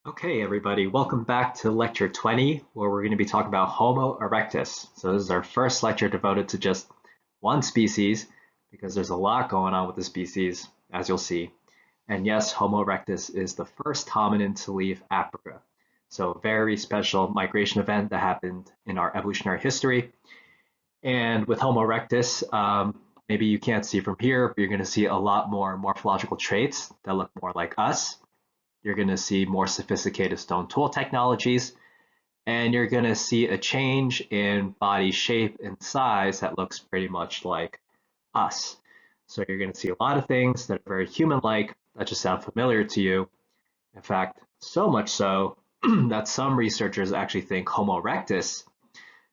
Okay, everybody, welcome back to lecture 20, where we're going to be talking about Homo erectus. So this is our first lecture devoted to just one species, because there's a lot going on with the species, as you'll see. And yes, Homo erectus is the first hominin to leave Africa. So a very special migration event that happened in our evolutionary history. And with Homo erectus, maybe you can't see from here, but you're going to see a lot more morphological traits that look more like us. You're going to see more sophisticated stone tool technologies, and you're going to see a change in body shape and size that looks pretty much like us. So you're going to see a lot of things that are very human-like that just sound familiar to you. In fact, so much so that some researchers actually think Homo erectus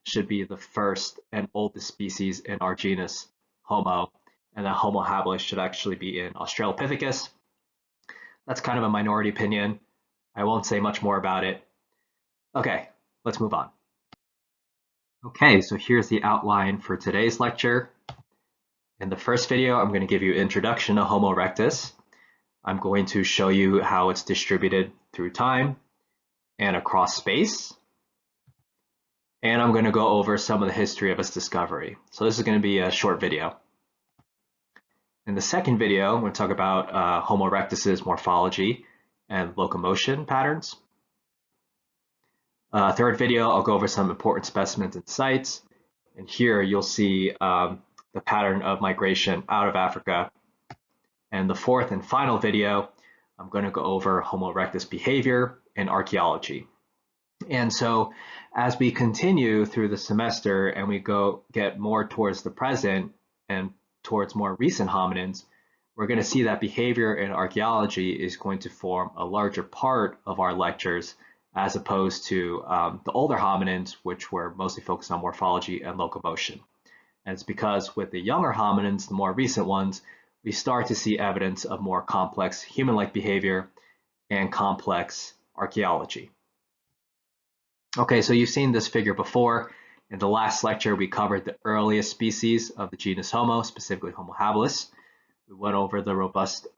should be the first and oldest species in our genus Homo, and that Homo habilis should actually be in Australopithecus. That's kind of a minority opinion. I won't say much more about it. Okay, let's move on. Okay, so here's the outline for today's lecture. In the first video, I'm going to give you an introduction to Homo erectus. I'm going to show you how it's distributed through time and across space. And I'm going to go over some of the history of its discovery. So this is going to be a short video. In the second video, I'm going to talk about Homo erectus's morphology and locomotion patterns. Third video, I'll go over some important specimens and sites. And here you'll see the pattern of migration out of Africa. And the fourth and final video, I'm going to go over Homo erectus behavior and archaeology. And so as we continue through the semester and we get more towards the present and towards more recent hominins, we're going to see that behavior and archaeology is going to form a larger part of our lectures as opposed to the older hominins, which were mostly focused on morphology and locomotion. And it's because with the younger hominins, the more recent ones, we start to see evidence of more complex human-like behavior and complex archaeology. Okay, so you've seen this figure before. In the last lecture, we covered the earliest species of the genus Homo, specifically Homo habilis. We went over the robust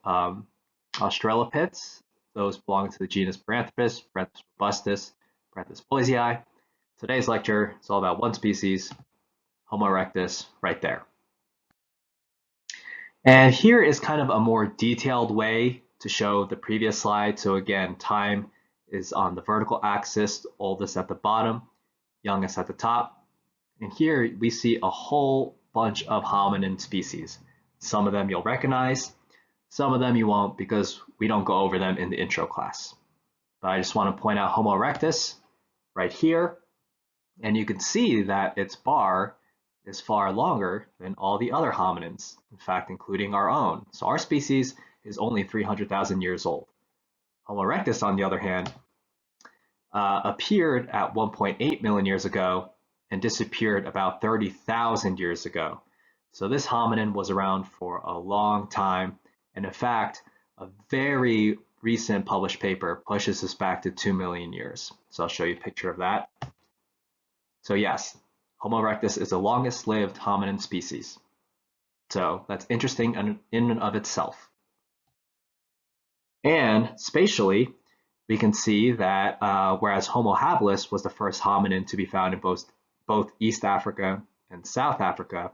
Australopiths, those belonging to the genus Paranthropus, Paranthropus robustus, Paranthropus boisei. Today's lecture is all about one species, Homo erectus, right there. And here is kind of a more detailed way to show the previous slide. So again, time is on the vertical axis, oldest at the bottom, youngest at the top. And here we see a whole bunch of hominin species. Some of them you'll recognize, some of them you won't because we don't go over them in the intro class. But I just want to point out Homo erectus right here. And you can see that its bar is far longer than all the other hominins, in fact, including our own. So our species is only 300,000 years old. Homo erectus, on the other hand, appeared at 1.8 million years ago and disappeared about 30,000 years ago. So this hominin was around for a long time. And in fact, a very recent published paper pushes us back to 2 million years. So I'll show you a picture of that. So yes, Homo erectus is the longest lived hominin species. So that's interesting in and of itself. And spatially, we can see that whereas Homo habilis was the first hominin to be found in both East Africa and South Africa,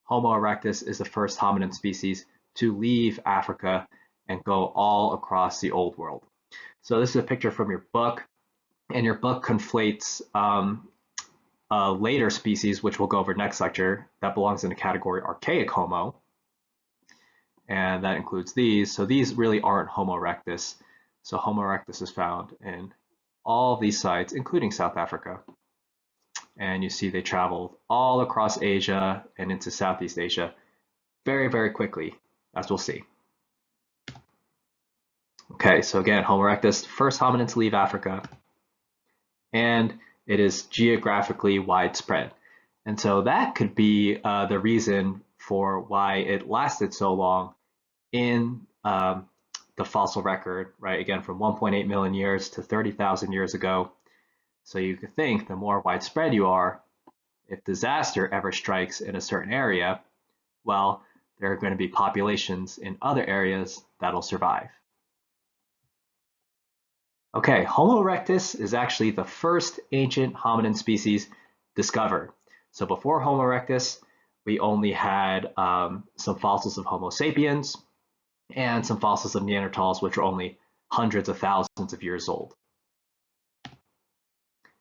Homo erectus is the first hominin species to leave Africa and go all across the old world. So this is a picture from your book, and your book conflates a later species, which we'll go over next lecture, that belongs in the category Archaic Homo, and that includes these. So these really aren't Homo erectus. So Homo erectus is found in all of these sites, including South Africa. And you see they traveled all across Asia and into Southeast Asia very, very quickly, as we'll see. Okay, so again, Homo erectus, first hominin to leave Africa, and it is geographically widespread. And so that could be the reason for why it lasted so long in the fossil record, right? Again, from 1.8 million years to 30,000 years ago. So you could think the more widespread you are, if disaster ever strikes in a certain area, well, there are going to be populations in other areas that'll survive. Okay, Homo erectus is actually the first ancient hominin species discovered. So before Homo erectus, we only had some fossils of Homo sapiens and some fossils of Neanderthals, which are only hundreds of thousands of years old.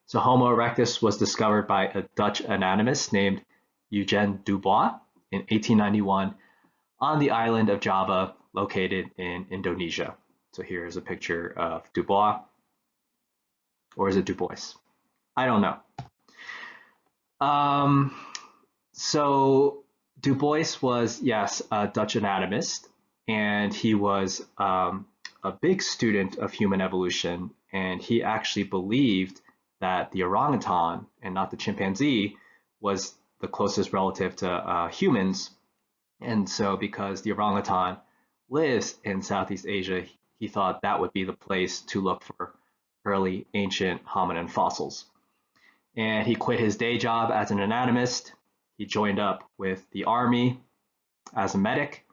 So Homo erectus was discovered by a Dutch anatomist named Eugène Dubois in 1891 on the island of Java, located in Indonesia. So here's a picture of Dubois, or is it Du Bois? I don't know. Um, so Du Bois was, yes, a Dutch anatomist, and he was a big student of human evolution, and he actually believed that the orangutan and not the chimpanzee was the closest relative to humans. And so because the orangutan lives in Southeast Asia, he thought that would be the place to look for early ancient hominin fossils. And he quit his day job as an anatomist. He joined up with the army as a medic.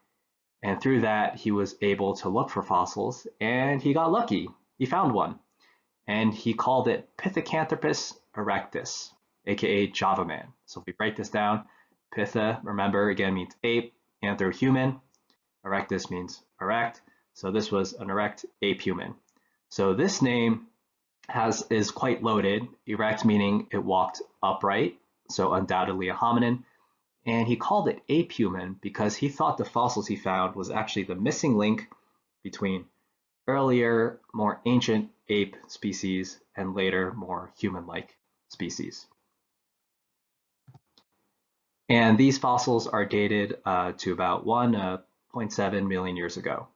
And through that, he was able to look for fossils, and he got lucky. He found one. And he called it Pithecanthropus erectus, aka Java man. So if we break this down, Pitha, remember, again means ape, anthro human, erectus means erect. So this was an erect ape human. So this name is quite loaded. Erect meaning it walked upright, so undoubtedly a hominin. And he called it ape human because he thought the fossils he found was actually the missing link between earlier, more ancient ape species and later, more human-like species. And these fossils are dated to about 1.7 million years ago.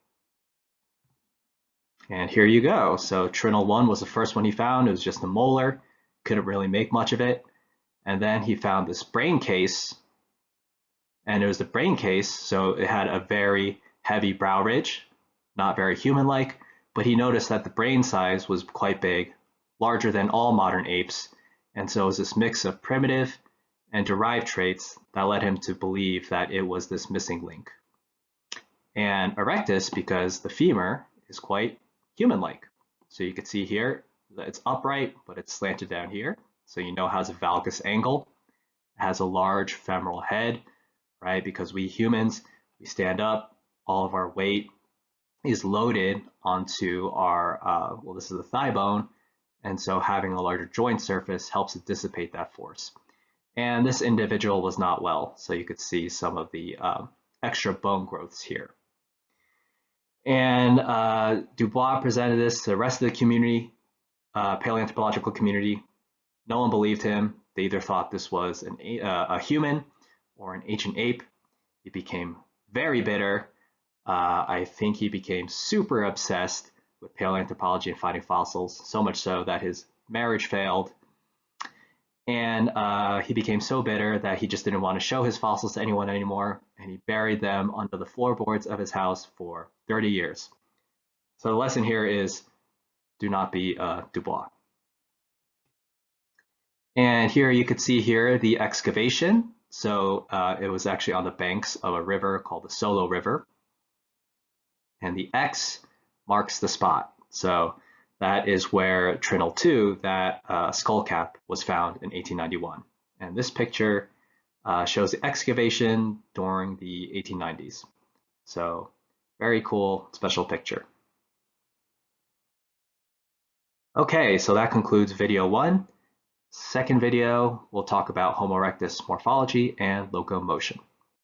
And here you go. So Trinil 1 was the first one he found. It was just a molar, couldn't really make much of it. And then he found this brain case, and it was the brain case, so it had a very heavy brow ridge, not very human-like, but he noticed that the brain size was quite big, larger than all modern apes, and so it was this mix of primitive and derived traits that led him to believe that it was this missing link. And erectus, because the femur is quite human-like. So you can see here that it's upright, but it's slanted down here. So you know it has a valgus angle. It has a large femoral head, right? Because we humans, we stand up, all of our weight is loaded onto our, well, this is the thigh bone. And so having a larger joint surface helps to dissipate that force. And this individual was not well. So you could see some of the extra bone growths here. And Dubois presented this to the rest of the community, paleoanthropological community. No one believed him. They either thought this was a human or an ancient ape. He became very bitter. I think he became super obsessed with paleoanthropology and finding fossils, so much so that his marriage failed. And he became so bitter that he just didn't want to show his fossils to anyone anymore, and he buried them under the floorboards of his house for 30 years. So the lesson here is, do not be Dubois. And here you could see here the excavation. So it was actually on the banks of a river called the Solo River. And the X marks the spot. So that is where Trinil 2, that skull cap, was found in 1891. And this picture shows the excavation during the 1890s. So very cool, special picture. Okay, so that concludes video 1. Second video, we'll talk about Homo erectus morphology and locomotion.